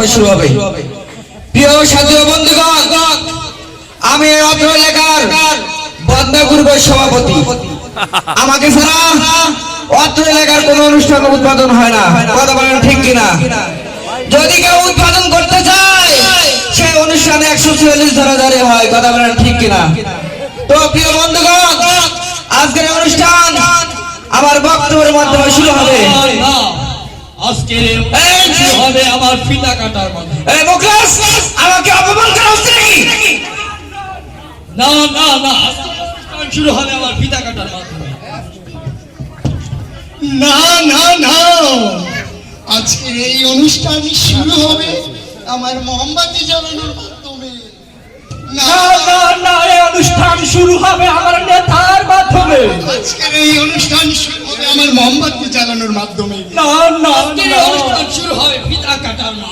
মাধ্যমে শুরু হবে। প্রিয় সাথী ও বন্ধুগণ, আমি অত্র এলাকার বন্দনা গ্রুপের সভাপতি। আমাকে ছাড়া অত্র এলাকার কোনো অনুষ্ঠান উদ্বোধন হয় না, কথা বলেন ঠিক কিনা? যদি কেউ উদ্বোধন করতে চায় সেই অনুষ্ঠানে 140 ধরে হয়, কথা বলেন ঠিক কিনা? তো প্রিয় বন্ধুগণ, আজকের অনুষ্ঠান আমার বক্তব্যের মাধ্যমে শুরু হবে। আজকে শুরু হবে আমার ফিতা কাটার মাধ্যমে। এই মুখলেস, আমাকে অপমান করা হচ্ছে নাকি? না না না, অনুষ্ঠান শুরু হবে আমার ফিতা কাটার মাধ্যমে। না না না, আজকের এই অনুষ্ঠান শুরু হবে আমার মোমবাতি জ্বালানোর মাধ্যমে। না না না, এই অনুষ্ঠান শুরু হবে আমার নেতার মাধ্যমে। আজকের এই অনুষ্ঠান শুরু হবে আমার মোমবাতি জ্বালানোর মাধ্যমে। না না, অনুষ্ঠান শুরু হবে ফিতা কাটার মাধ্যমে।